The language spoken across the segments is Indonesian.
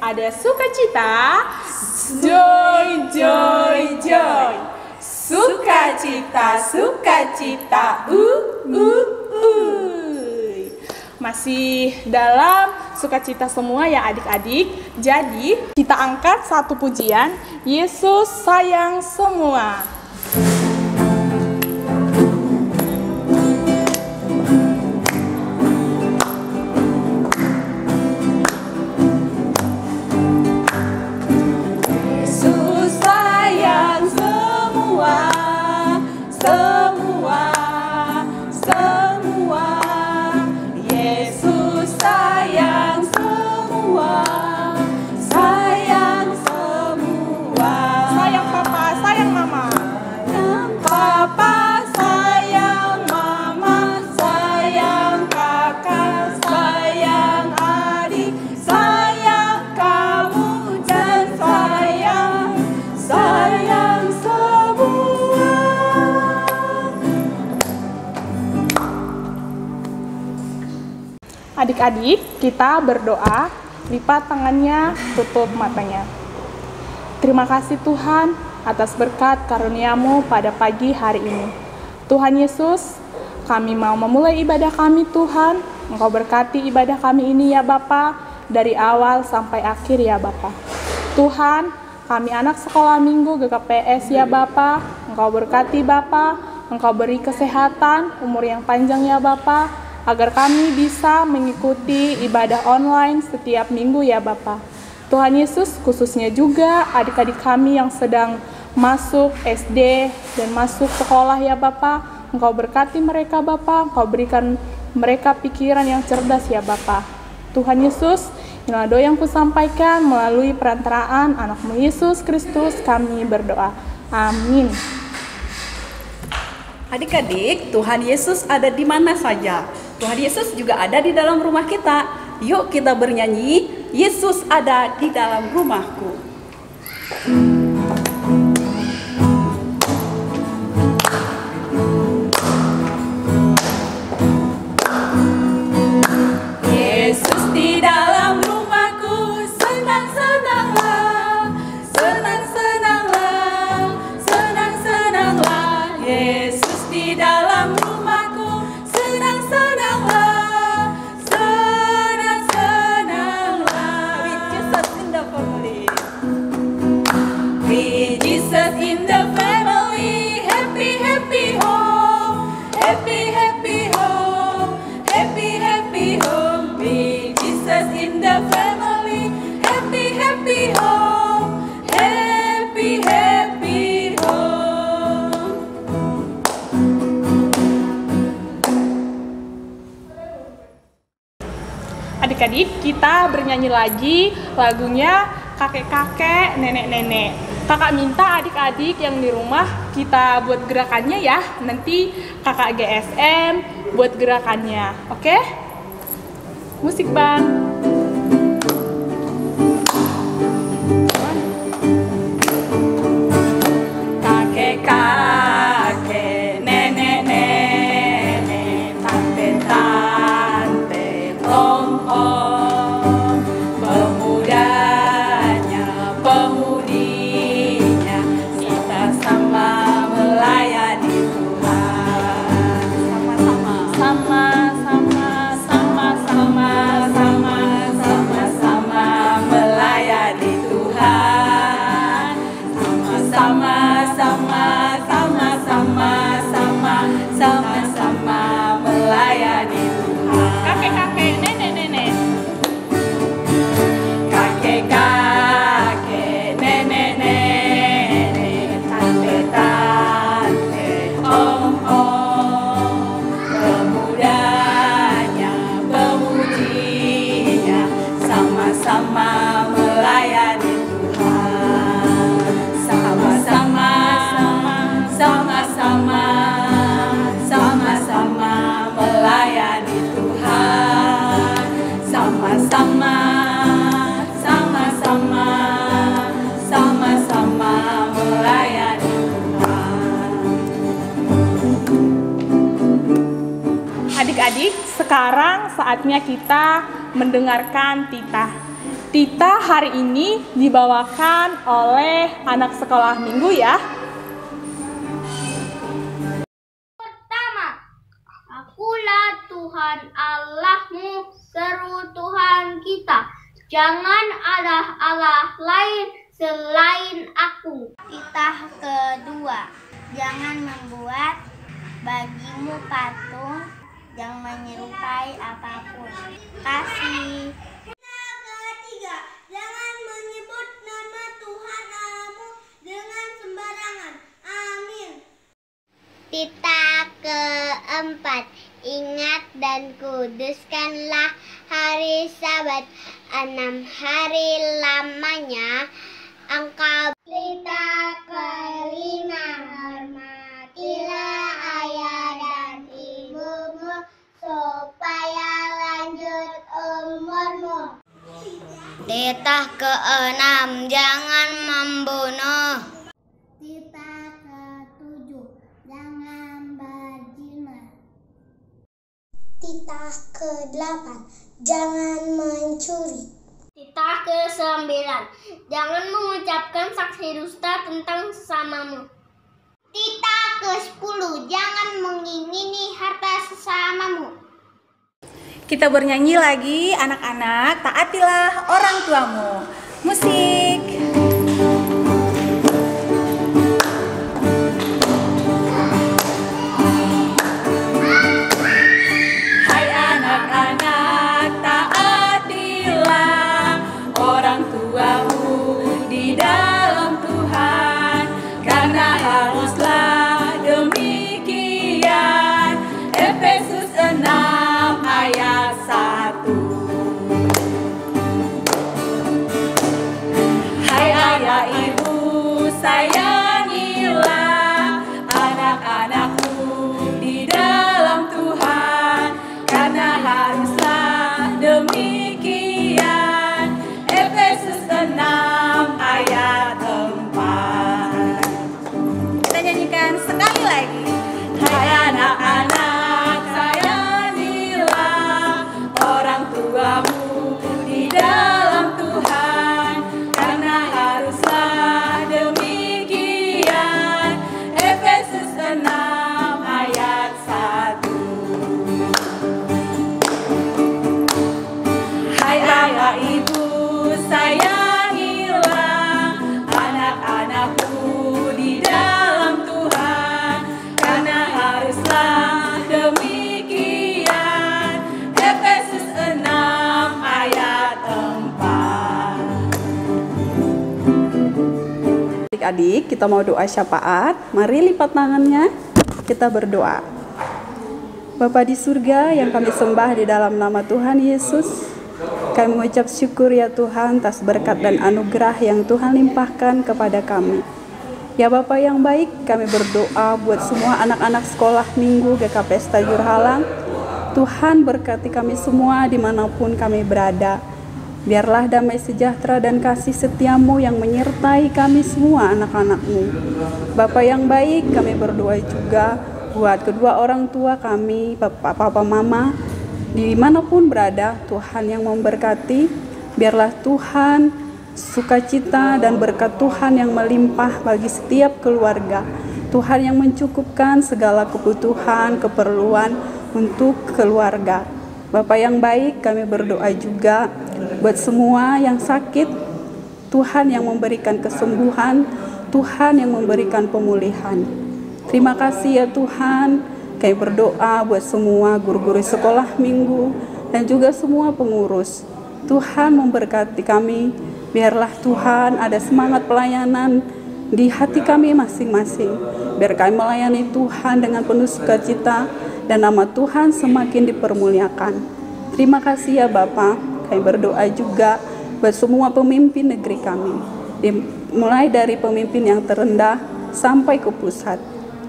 ada sukacita, joy, joy, joy. Sukacita, sukacita, Masih dalam sukacita semua ya adik-adik. Jadi kita angkat satu pujian, Yesus sayang semua. Adik-adik, kita berdoa, lipat tangannya, tutup matanya. Terima kasih Tuhan atas berkat karunia-Mu pada pagi hari ini. Tuhan Yesus, kami mau memulai ibadah kami Tuhan. Engkau berkati ibadah kami ini ya Bapa, dari awal sampai akhir ya Bapa. Tuhan, kami anak sekolah minggu GKPS ya Bapa. Engkau berkati Bapa, Engkau beri kesehatan, umur yang panjang ya Bapa, agar kami bisa mengikuti ibadah online setiap minggu ya Bapa. Tuhan Yesus, khususnya juga adik-adik kami yang sedang masuk SD dan masuk sekolah ya Bapa, Engkau berkati mereka Bapa, Engkau berikan mereka pikiran yang cerdas ya Bapa. Tuhan Yesus, inilah doa yang kusampaikan melalui perantaraan anak-Mu Yesus Kristus kami berdoa. Amin. Adik-adik, Tuhan Yesus ada di mana saja. Tuhan Yesus juga ada di dalam rumah kita. Yuk kita bernyanyi, Yesus ada di dalam rumahku. Yesus di dalam rumahku, senang-senanglah, senang-senanglah, senang-senanglah. Yesus di dalam rumahku, senang-senanglah, senang-senanglah. With Jesus in the family, happy, happy home, happy, happy home, happy, happy home. With Jesus in the family, happy, happy home, happy, happy home. Adik-adik, kita bernyanyi lagi lagunya kakek-kakek, nenek-nenek. Kakak minta adik-adik yang di rumah kita buat gerakannya ya. Nanti kakak GSM buat gerakannya, oke? Musik Bang. Kakek-kakek, nenek-nenek, tante-tante, om-om, pemudanya, pemudinya, kita sama melayani Tuhan. Sama-sama, sama-sama, sama-sama melayani Tuhan. Sama-sama melayani Tuhan. Kakek-kakek, nenek-nenek. Kakek-kakek, nenek-nenek, tante-tante, om-om, pemudanya, pemudinya, sama-sama melayani Tuhan. Sama-sama, sama-sama melayani Tuhan. Sama-sama melayani Tuhan. Adik-adik, sekarang saatnya kita mendengarkan titah. Tita hari ini dibawakan oleh anak sekolah minggu ya. Pertama, Akulah Tuhan Allahmu, seru Tuhan kita. Jangan ada Allah lain selain aku. Titah kedua, jangan membuat bagimu patung yang menyerupai apapun. Kasih. Ketiga, jangan menyebut nama Tuhan Allahmu dengan sembarangan. Amin. Titah keempat, ingat dan kuduskanlah hari Sabat, 6 hari lamanya engkau. Titah kelima, hormatilah ayah dan ibumu supaya lanjut umurmu. Titah keenam, jangan membunuh. Titah ketujuh, jangan berzina. Titah ke-8, jangan mencuri. Titah ke-9, jangan mengucapkan saksi dusta tentang sesamamu. Titah ke-10, jangan mengingini harta sesamamu. Kita bernyanyi lagi, anak-anak, taatilah orang tuamu. Musik. Hai anak-anak, taatilah orang tuamu di dalam Tuhan, karena haruslah demikian. Efesus 6 ayat 1. Hai ayah ibu, sayangilah anak-anakmu di dalam Tuhan, karena haruslah demikian. Efesus 6 ayat 4. Kita nyanyikan sekali lagi. Hai anak-anak, sayangilah orang tuamu di dalam Tuhan, karena haruslah demikian. Efesus 6 ayat 1. Hai ayah ibu, sayangilah anak-anakmu di dalam Tuhan, karena haruslah demikian. Efesus 6 ayat 4. Adik-adik, kita mau doa syafaat. Mari lipat tangannya, kita berdoa. Bapa di surga yang kami sembah di dalam nama Tuhan Yesus, kami mengucap syukur ya Tuhan atas berkat dan anugerah yang Tuhan limpahkan kepada kami. Ya Bapa yang baik, kami berdoa buat semua anak-anak sekolah minggu GKP Tajur Halang. Tuhan berkati kami semua dimanapun kami berada. Biarlah damai sejahtera dan kasih setiamu yang menyertai kami semua anak-anakmu. Bapa yang baik, kami berdoa juga buat kedua orang tua kami, papa mama, dimanapun berada. Tuhan yang memberkati, biarlah Tuhan sukacita dan berkat Tuhan yang melimpah bagi setiap keluarga. Tuhan yang mencukupkan segala kebutuhan, keperluan untuk keluarga. Bapa yang baik, kami berdoa juga buat semua yang sakit. Tuhan yang memberikan kesembuhan, Tuhan yang memberikan pemulihan. Terima kasih ya Tuhan. Kami berdoa buat semua guru-guru sekolah minggu dan juga semua pengurus. Tuhan memberkati kami. Biarlah Tuhan ada semangat pelayanan di hati kami masing-masing. Biar kami melayani Tuhan dengan penuh sukacita dan nama Tuhan semakin dipermuliakan. Terima kasih ya Bapa. Kami berdoa juga buat semua pemimpin negeri kami. Mulai dari pemimpin yang terendah sampai ke pusat.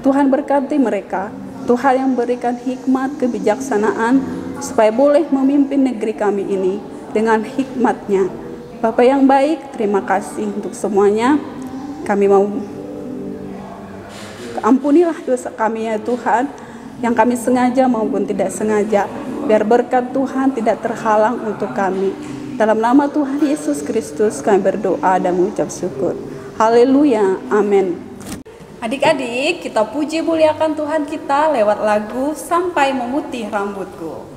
Tuhan berkati mereka. Tuhan yang berikan hikmat, kebijaksanaan supaya boleh memimpin negeri kami ini dengan hikmatnya. Bapa yang baik, terima kasih untuk semuanya. Kami mau ampunilah dosa kami ya Tuhan, yang kami sengaja maupun tidak sengaja. Biar berkat Tuhan tidak terhalang untuk kami. Dalam nama Tuhan Yesus Kristus kami berdoa dan mengucap syukur. Haleluya, amin. Adik-adik, kita puji muliakan Tuhan kita lewat lagu Sampai Memutih Rambutku.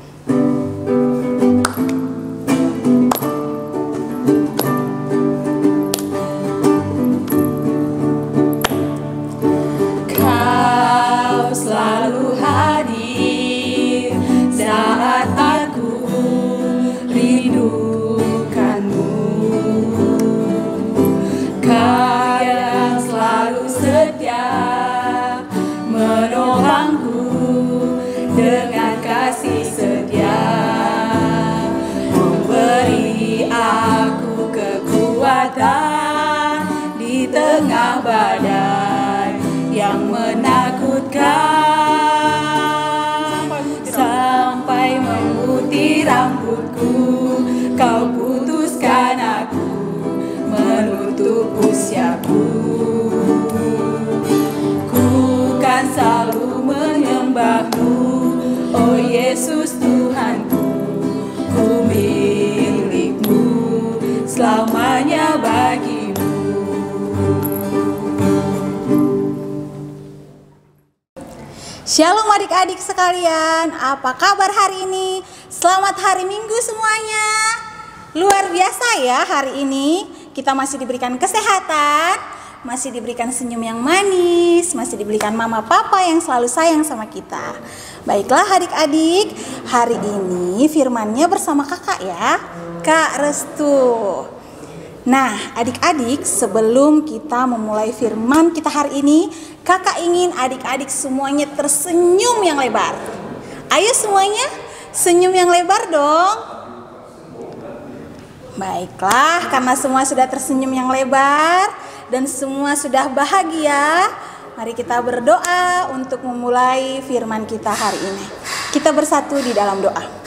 Kau selalu hadir saat aku rindukanmu. Kau yang selalu setia menolongku dengan kasih setia, memberi aku kekuatan di tengah badai yang menakutkan. Sampai memutih rambutku, kau putuskan aku menutup usiaku. Ku kan selalu menyembahmu, oh Yesus Tuhanku. Ku milikmu selamanya bagimu. Shalom adik-adik sekalian, apa kabar hari ini? Selamat hari Minggu semuanya. Luar biasa ya, hari ini kita masih diberikan kesehatan, masih diberikan senyum yang manis, masih diberikan mama papa yang selalu sayang sama kita. Baiklah adik-adik, hari ini firmannya bersama kakak ya, Kak Restu. Nah adik-adik, sebelum kita memulai firman kita hari ini, kakak ingin adik-adik semuanya tersenyum yang lebar. Ayo semuanya senyum yang lebar dong. Baiklah, karena semua sudah tersenyum yang lebar dan semua sudah bahagia, mari kita berdoa untuk memulai firman kita hari ini. Kita bersatu di dalam doa.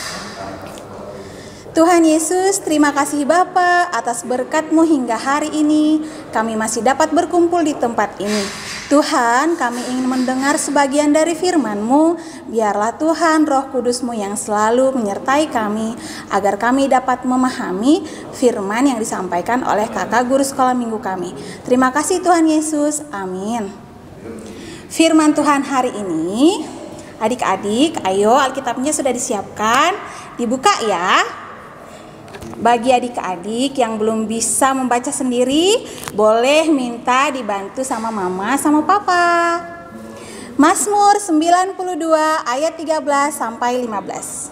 Tuhan Yesus, terima kasih Bapa atas berkat-Mu hingga hari ini kami masih dapat berkumpul di tempat ini. Tuhan, kami ingin mendengar sebagian dari firman-Mu. Biarlah Tuhan Roh Kudus-Mu yang selalu menyertai kami, agar kami dapat memahami firman yang disampaikan oleh kakak guru sekolah minggu kami. Terima kasih Tuhan Yesus, amin. Firman Tuhan hari ini, adik-adik, ayo Alkitabnya sudah disiapkan, dibuka ya. Bagi adik-adik yang belum bisa membaca sendiri, boleh minta dibantu sama mama sama papa. Mazmur 92 ayat 13 sampai 15.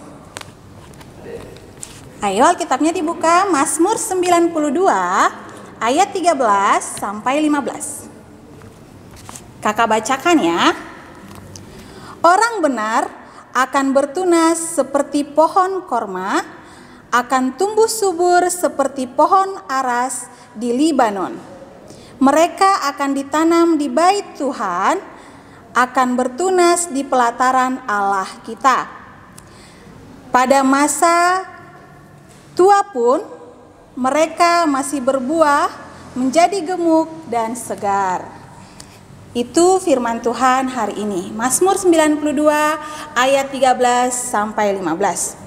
Ayo Alkitabnya dibuka, Mazmur 92 ayat 13 sampai 15. Kakak bacakan ya. Orang benar akan bertunas seperti pohon korma, akan tumbuh subur seperti pohon aras di Libanon. Mereka akan ditanam di bait Tuhan, akan bertunas di pelataran Allah kita. Pada masa tua pun mereka masih berbuah, menjadi gemuk dan segar. Itu firman Tuhan hari ini. Mazmur 92 ayat 13 sampai 15.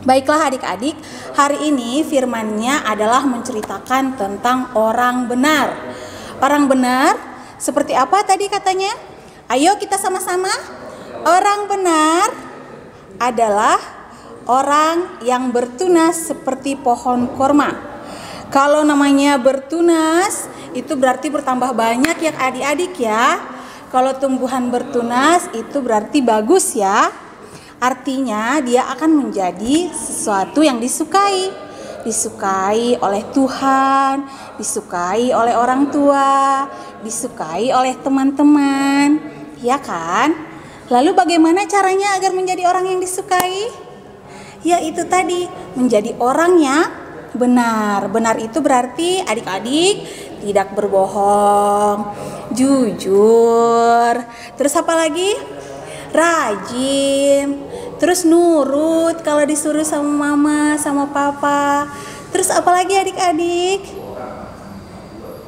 Baiklah adik-adik, hari ini firman-Nya adalah menceritakan tentang orang benar. Orang benar seperti apa tadi katanya? Ayo kita sama-sama. Orang benar adalah orang yang bertunas seperti pohon korma. Kalau namanya bertunas, itu berarti bertambah banyak ya adik-adik ya. Kalau tumbuhan bertunas itu berarti bagus ya. Artinya dia akan menjadi sesuatu yang disukai. Disukai oleh Tuhan, disukai oleh orang tua, disukai oleh teman-teman, ya kan? Lalu bagaimana caranya agar menjadi orang yang disukai? Ya itu tadi, menjadi orang yang benar. Benar itu berarti adik-adik tidak berbohong, jujur. Terus apa lagi? Rajin, terus nurut kalau disuruh sama mama, sama papa. Terus apalagi adik-adik?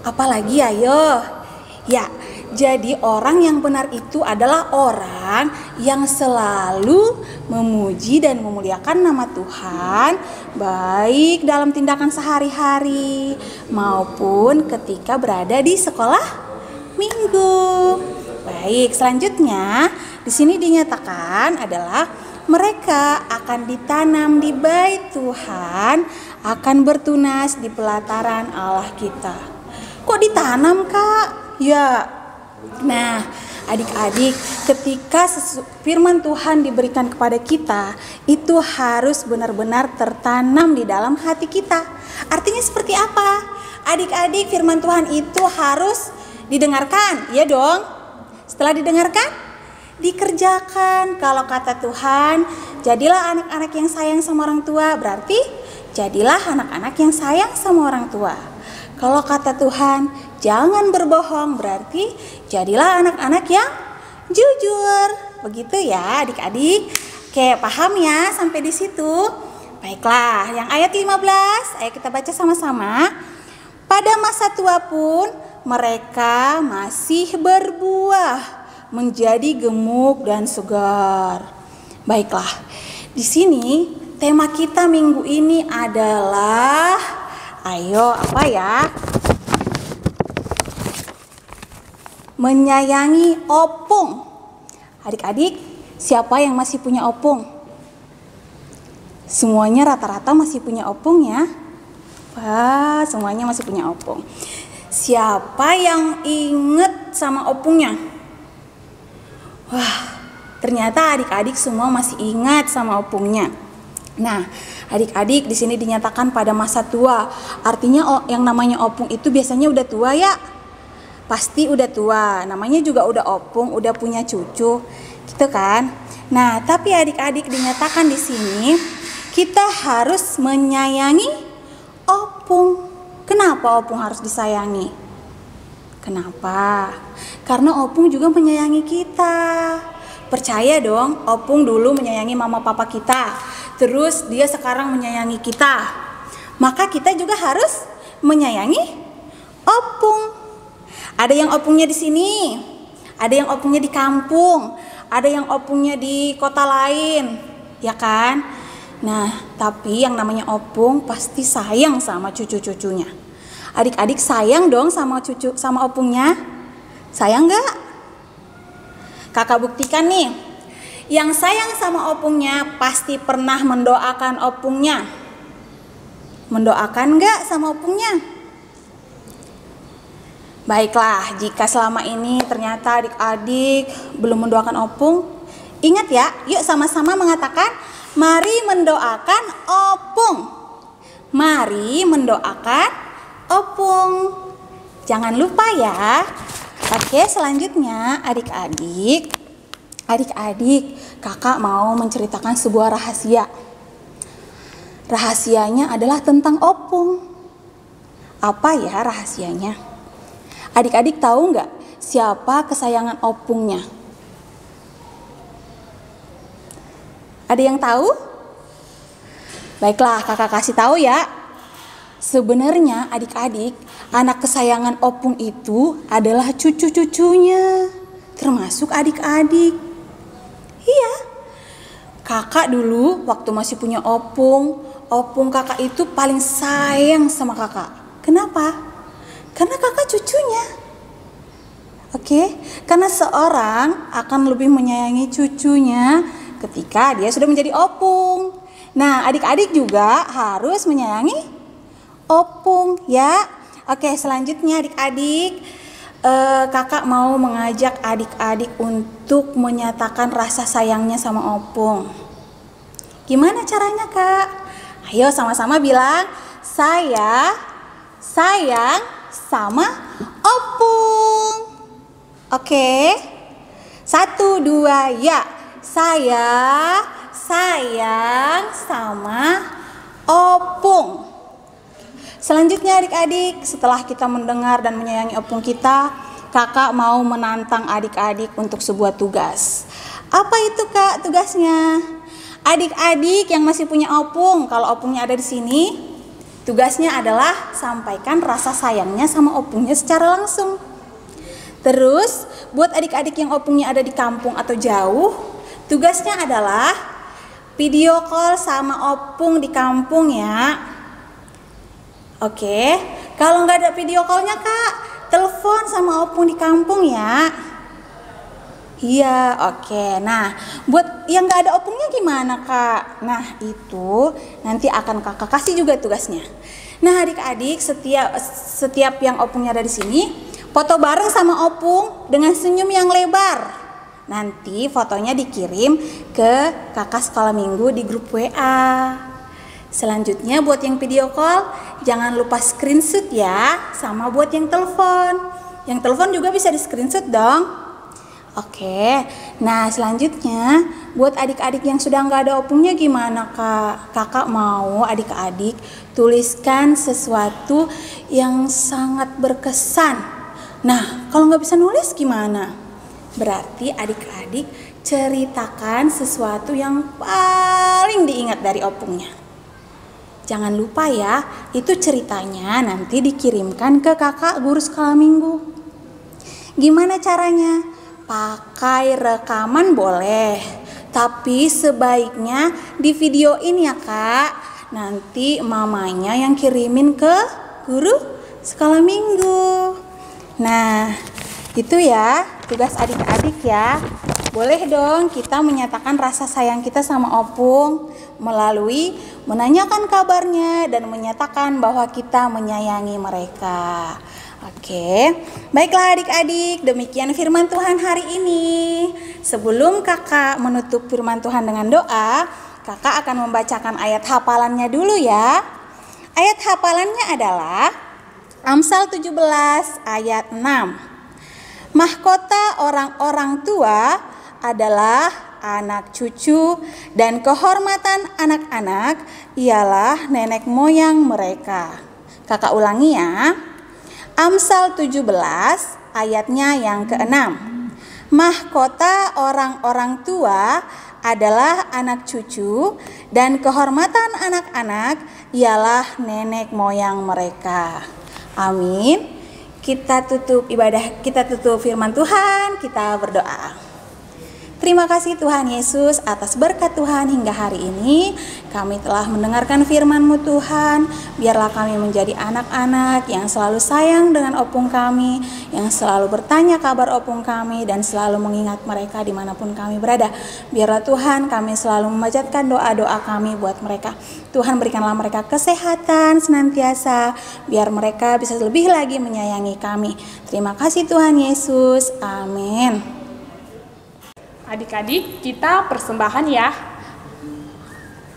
Apalagi ayo? Ya, Jadi orang yang benar itu adalah orang yang selalu memuji dan memuliakan nama Tuhan, baik dalam tindakan sehari-hari maupun ketika berada di sekolah minggu. Baik, selanjutnya di sini dinyatakan adalah mereka akan ditanam di bait Tuhan, akan bertunas di pelataran Allah kita. Kok ditanam, Kak? Ya. Nah, adik-adik, ketika firman Tuhan diberikan kepada kita, itu harus benar-benar tertanam di dalam hati kita. Artinya seperti apa? Adik-adik, firman Tuhan itu harus didengarkan, ya dong. Setelah didengarkan, dikerjakan. Kalau kata Tuhan, jadilah anak-anak yang sayang sama orang tua, berarti jadilah anak-anak yang sayang sama orang tua. Kalau kata Tuhan, jangan berbohong, berarti jadilah anak-anak yang jujur. Begitu ya adik-adik. Oke, paham ya sampai di situ? Baiklah, yang ayat 15, ayo kita baca sama-sama. Pada masa tua pun mereka masih berbuah, menjadi gemuk dan segar. Baiklah, di sini tema kita minggu ini adalah, ayo apa ya? Menyayangi opung. Adik-adik, siapa yang masih punya opung? Semuanya rata-rata masih punya opung ya? Wah, semuanya masih punya opung. Siapa yang inget sama opungnya? Wah, ternyata adik-adik semua masih ingat sama opungnya. Nah, adik-adik di sini dinyatakan pada masa tua. Artinya yang namanya opung itu biasanya udah tua ya. Pasti udah tua. Namanya juga udah opung, udah punya cucu, gitu kan? Nah, tapi adik-adik dinyatakan di sini kita harus menyayangi opung. Kenapa opung harus disayangi? Kenapa? Karena opung juga menyayangi kita. Percaya dong, opung dulu menyayangi mama papa kita. Terus dia sekarang menyayangi kita. Maka kita juga harus menyayangi opung. Ada yang opungnya di sini, ada yang opungnya di kampung, ada yang opungnya di kota lain, ya kan? Nah, tapi yang namanya opung pasti sayang sama cucu-cucunya. Adik-adik sayang dong sama cucu, sama opungnya? Sayang gak? Kakak buktikan nih. Yang sayang sama opungnya pasti pernah mendoakan opungnya. Mendoakan gak sama opungnya? Baiklah, jika selama ini ternyata adik-adik belum mendoakan opung, ingat ya, yuk sama-sama mengatakan, mari mendoakan opung. Mari mendoakan opung. Jangan lupa ya. Oke, selanjutnya adik-adik, kakak mau menceritakan sebuah rahasia. Rahasianya adalah tentang opung. Apa ya rahasianya? Adik-adik tahu nggak siapa kesayangan opungnya? Ada yang tahu? Baiklah, kakak kasih tahu ya. Sebenarnya adik-adik, anak kesayangan opung itu adalah cucu-cucunya, termasuk adik-adik. Iya, kakak dulu waktu masih punya opung kakak itu paling sayang sama kakak. Kenapa? Karena kakak cucunya. Oke, karena seorang akan lebih menyayangi cucunya ketika dia sudah menjadi opung. Nah, adik-adik juga harus menyayangi opung ya. Oke, selanjutnya adik-adik, kakak mau mengajak adik-adik untuk menyatakan rasa sayangnya sama opung. Gimana caranya, Kak? Ayo sama-sama bilang, saya sayang sama opung. Oke, 1, 2, ya. Saya sayang sama opung. Selanjutnya adik-adik, setelah kita mendengar dan menyayangi opung kita, kakak mau menantang adik-adik untuk sebuah tugas. Apa itu, Kak, tugasnya? Adik-adik yang masih punya opung, kalau opungnya ada di sini, tugasnya adalah sampaikan rasa sayangnya sama opungnya secara langsung. Terus buat adik-adik yang opungnya ada di kampung atau jauh, tugasnya adalah video call sama opung di kampung ya. Oke, kalau nggak ada video callnya kak, telepon sama opung di kampung ya. Iya, oke. Nah, buat yang nggak ada opungnya gimana kak? Nah, itu nanti akan kakak kasih juga tugasnya. Nah, adik-adik setiap yang opungnya ada di sini, foto bareng sama opung dengan senyum yang lebar. Nanti fotonya dikirim ke kakak sekolah minggu di grup WA. Selanjutnya buat yang video call, jangan lupa screenshot ya, sama buat yang telepon. Yang telepon juga bisa di screenshot dong. Oke, nah selanjutnya buat adik-adik yang sudah nggak ada opungnya gimana kak? Kakak mau adik-adik tuliskan sesuatu yang sangat berkesan. Nah, kalau nggak bisa nulis gimana? Berarti adik-adik ceritakan sesuatu yang paling diingat dari opungnya. Jangan lupa ya, itu ceritanya nanti dikirimkan ke kakak guru sekolah minggu. Gimana caranya? Pakai rekaman boleh, tapi sebaiknya di videoin ya kak. Nanti mamanya yang kirimin ke guru sekolah minggu. Nah, itu ya tugas adik-adik ya. Boleh dong kita menyatakan rasa sayang kita sama opung melalui menanyakan kabarnya dan menyatakan bahwa kita menyayangi mereka. Oke, baiklah adik-adik, demikian firman Tuhan hari ini. Sebelum kakak menutup firman Tuhan dengan doa, kakak akan membacakan ayat hafalannya dulu ya. Ayat hafalannya adalah Amsal 17 ayat 6. Mahkota orang-orang tua adalah anak cucu, dan kehormatan anak-anak ialah nenek moyang mereka. Kakak ulangi ya. Amsal 17 ayatnya yang ke-6. Mahkota orang-orang tua adalah anak cucu, dan kehormatan anak-anak ialah nenek moyang mereka. Amin. Kita tutup ibadah, kita tutup firman Tuhan, kita berdoa. Terima kasih Tuhan Yesus atas berkat Tuhan hingga hari ini. Kami telah mendengarkan firman-Mu Tuhan. Biarlah kami menjadi anak-anak yang selalu sayang dengan opung kami, yang selalu bertanya kabar opung kami, dan selalu mengingat mereka dimanapun kami berada. Biarlah Tuhan kami selalu memanjatkan doa-doa kami buat mereka. Tuhan berikanlah mereka kesehatan senantiasa, biar mereka bisa lebih lagi menyayangi kami. Terima kasih Tuhan Yesus. Amin. Adik-adik, kita persembahan ya.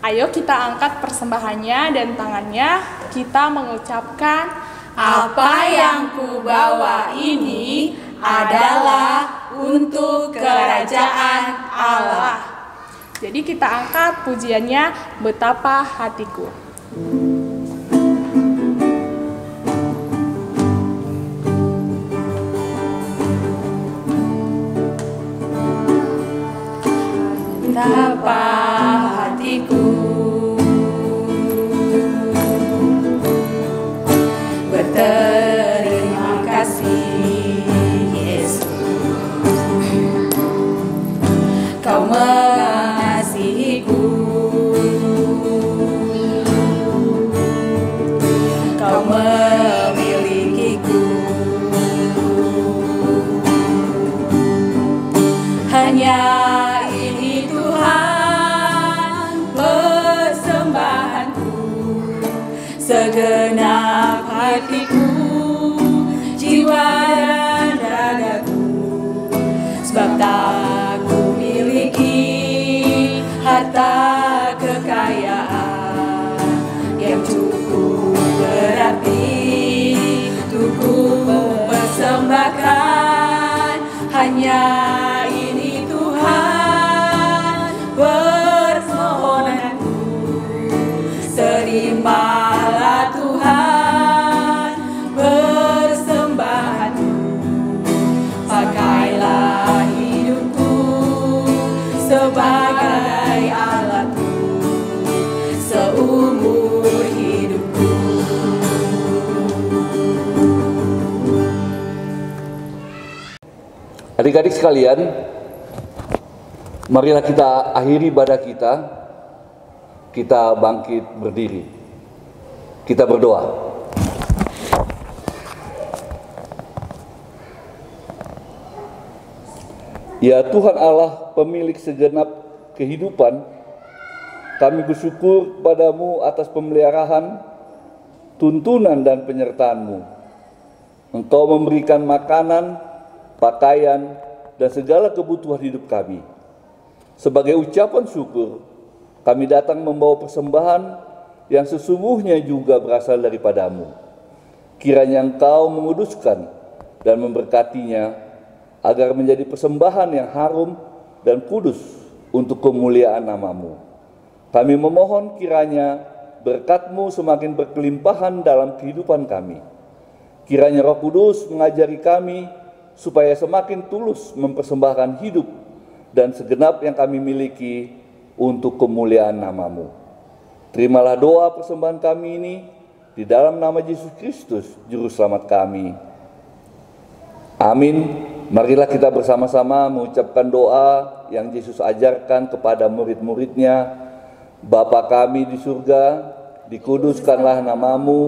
Ayo kita angkat persembahannya dan tangannya. Kita mengucapkan, Apa yang kubawa ini adalah untuk kerajaan Allah. Jadi kita angkat pujiannya, Betapa Hatiku. Betapa hatiku berterima kasih Yesus, Kau mengasihiku, Kau memilikiku. Hanya segenap hatiku, jiwa dan ragaku, sebab tak ku miliki harta kekayaan yang cukup berarti untuk ku persembahkan. Hanya ini Tuhan permohonanku, terimalah Tuhan persembahanku, pakailah hidupku sebagai alatku seumur hidupku. Adik-adik sekalian, marilah kita akhiri ibadah kita. Kita bangkit berdiri. Kita berdoa. Ya Tuhan Allah, pemilik segenap kehidupan, kami bersyukur padamu atas pemeliharaan, tuntunan dan penyertaan-Mu. Engkau memberikan makanan, pakaian, dan segala kebutuhan hidup kami. Sebagai ucapan syukur, kami datang membawa persembahan yang sesungguhnya juga berasal daripadamu. Kiranya Engkau menguduskan dan memberkatinya, agar menjadi persembahan yang harum dan kudus untuk kemuliaan nama-Mu. Kami memohon kiranya berkat-Mu semakin berkelimpahan dalam kehidupan kami. Kiranya Roh Kudus mengajari kami supaya semakin tulus mempersembahkan hidup dan segenap yang kami miliki untuk kemuliaan nama-Mu. Terimalah doa persembahan kami ini di dalam nama Yesus Kristus, Juru Selamat kami. Amin. Marilah kita bersama-sama mengucapkan doa yang Yesus ajarkan kepada murid-muridnya. Bapa kami di surga, dikuduskanlah nama-Mu,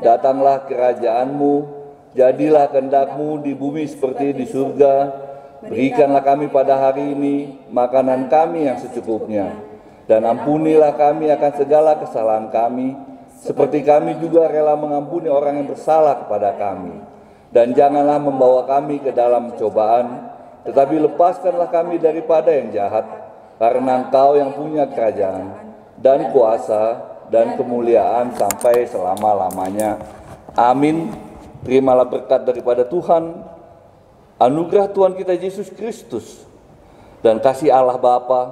datanglah kerajaan-Mu, jadilah kehendak-Mu di bumi seperti di surga. Berikanlah kami pada hari ini makanan kami yang secukupnya, dan ampunilah kami akan segala kesalahan kami, seperti kami juga rela mengampuni orang yang bersalah kepada kami. Dan janganlah membawa kami ke dalam cobaan, tetapi lepaskanlah kami daripada yang jahat, karena Engkau yang punya kerajaan, dan kuasa, dan kemuliaan sampai selama-lamanya. Amin. Terimalah berkat daripada Tuhan, anugerah Tuhan kita Yesus Kristus, dan kasih Allah Bapa,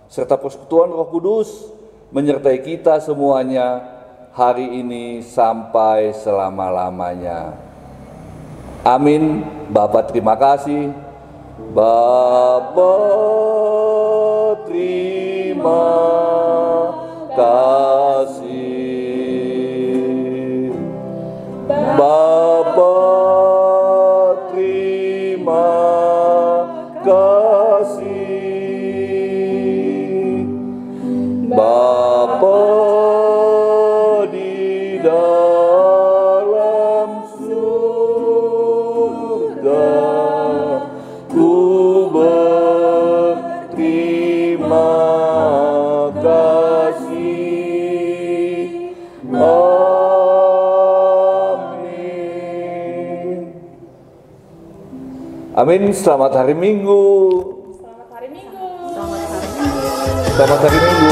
serta persekutuan Roh Kudus, menyertai kita semuanya hari ini sampai selama-lamanya. Amin. Bapa terima kasih. Bapa terima kasih. Bapa terima kasih. Bapa di dalam surga, ku berterima kasih. Amin. Amin. Selamat hari Minggu. Selamat hari Minggu. Selamat hari Minggu.